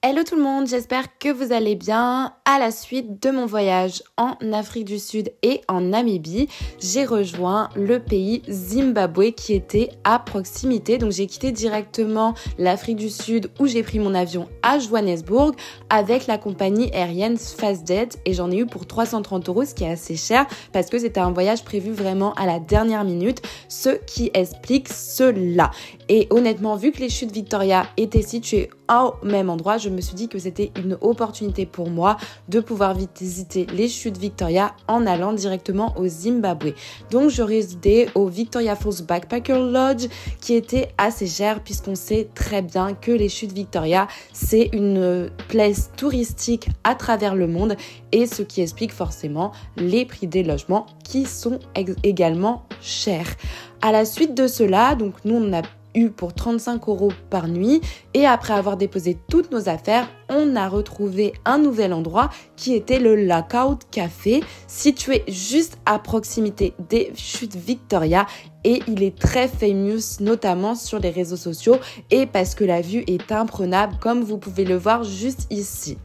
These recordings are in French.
Hello tout le monde, j'espère que vous allez bien. À la suite de mon voyage en Afrique du Sud et en Namibie, j'ai rejoint le pays Zimbabwe qui était à proximité. Donc j'ai quitté directement l'Afrique du Sud où j'ai pris mon avion à Johannesburg avec la compagnie aérienne Fastjet et j'en ai eu pour 330 €, ce qui est assez cher parce que c'était un voyage prévu vraiment à la dernière minute, ce qui explique cela. Et honnêtement, vu que les chutes Victoria étaient situées au même endroit, je me suis dit que c'était une opportunité pour moi de pouvoir visiter les chutes Victoria en allant directement au Zimbabwe. Donc je résidais au Victoria Falls Backpacker Lodge qui était assez cher puisqu'on sait très bien que les chutes Victoria c'est une place touristique à travers le monde et ce qui explique forcément les prix des logements qui sont également chers. À la suite de cela, donc nous on a eu pour 35 € par nuit et après avoir déposé toutes nos affaires, on a retrouvé un nouvel endroit qui était le Lookout Café situé juste à proximité des chutes Victoria et il est très famous notamment sur les réseaux sociaux et parce que la vue est imprenable comme vous pouvez le voir juste ici.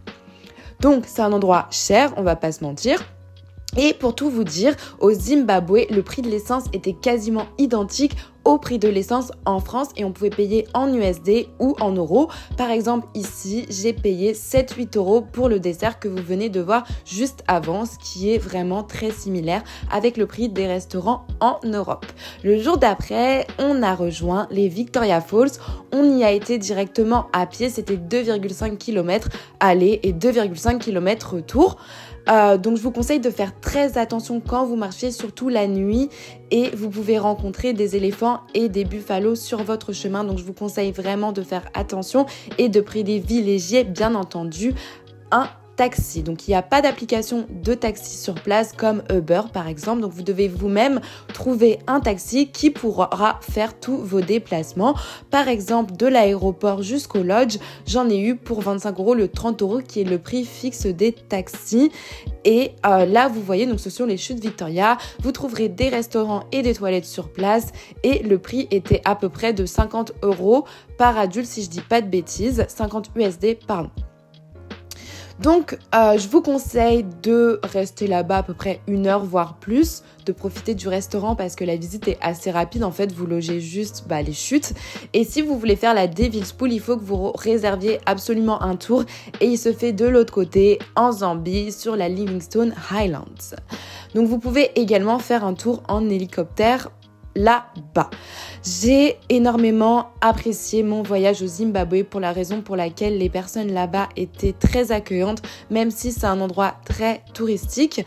Donc c'est un endroit cher, on va pas se mentir. Et pour tout vous dire, au Zimbabwe, le prix de l'essence était quasiment identique au prix de l'essence en France et on pouvait payer en USD ou en euros. Par exemple, ici, j'ai payé 7-8 € pour le dessert que vous venez de voir juste avant, ce qui est vraiment très similaire avec le prix des restaurants en Europe. Le jour d'après, on a rejoint les Victoria Falls. On y a été directement à pied, c'était 2,5 km aller et 2,5 km retour. Donc je vous conseille de faire très attention quand vous marchez, surtout la nuit, et vous pouvez rencontrer des éléphants et des buffalos sur votre chemin. Donc je vous conseille vraiment de faire attention et de privilégier bien entendu un taxi. Donc il n'y a pas d'application de taxi sur place comme Uber par exemple. Donc vous devez vous-même trouver un taxi qui pourra faire tous vos déplacements. Par exemple de l'aéroport jusqu'au lodge, j'en ai eu pour 25 € le 30 € qui est le prix fixe des taxis. Et là vous voyez, donc ce sont les chutes Victoria. Vous trouverez des restaurants et des toilettes sur place et le prix était à peu près de 50 € par adulte si je dis pas de bêtises, 50 USD pardon. Donc, je vous conseille de rester là-bas à peu près 1 heure, voire plus, de profiter du restaurant parce que la visite est assez rapide. En fait, vous logez juste les chutes. Et si vous voulez faire la Devil's Pool, il faut que vous réserviez absolument un tour. Et il se fait de l'autre côté, en Zambie, sur la Livingstone Highlands. Donc, vous pouvez également faire un tour en hélicoptère là-bas. J'ai énormément apprécié mon voyage au Zimbabwe pour la raison pour laquelle les personnes là-bas étaient très accueillantes, même si c'est un endroit très touristique.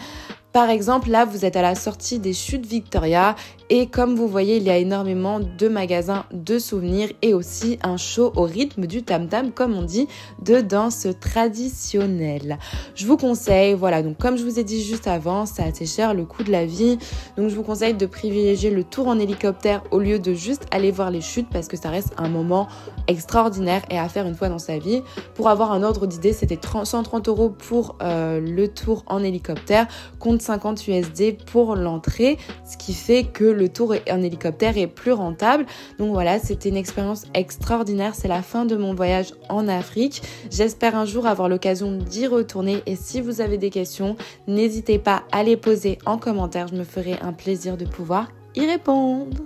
Par exemple, là, vous êtes à la sortie des chutes Victoria et comme vous voyez, il y a énormément de magasins de souvenirs et aussi un show au rythme du tam-tam, comme on dit, de danse traditionnelle. Je vous conseille, voilà, donc comme je vous ai dit juste avant, c'est assez cher le coût de la vie. Donc je vous conseille de privilégier le tour en hélicoptère au lieu de juste aller voir les chutes parce que ça reste un moment extraordinaire et à faire une fois dans sa vie. Pour avoir un ordre d'idée, c'était 130 € pour le tour en hélicoptère contre 50 USD pour l'entrée, ce qui fait que le tour en hélicoptère est plus rentable. Donc voilà, c'était une expérience extraordinaire. C'est la fin de mon voyage en Afrique. J'espère un jour avoir l'occasion d'y retourner et si vous avez des questions, n'hésitez pas à les poser en commentaire. Je me ferai un plaisir de pouvoir y répondre.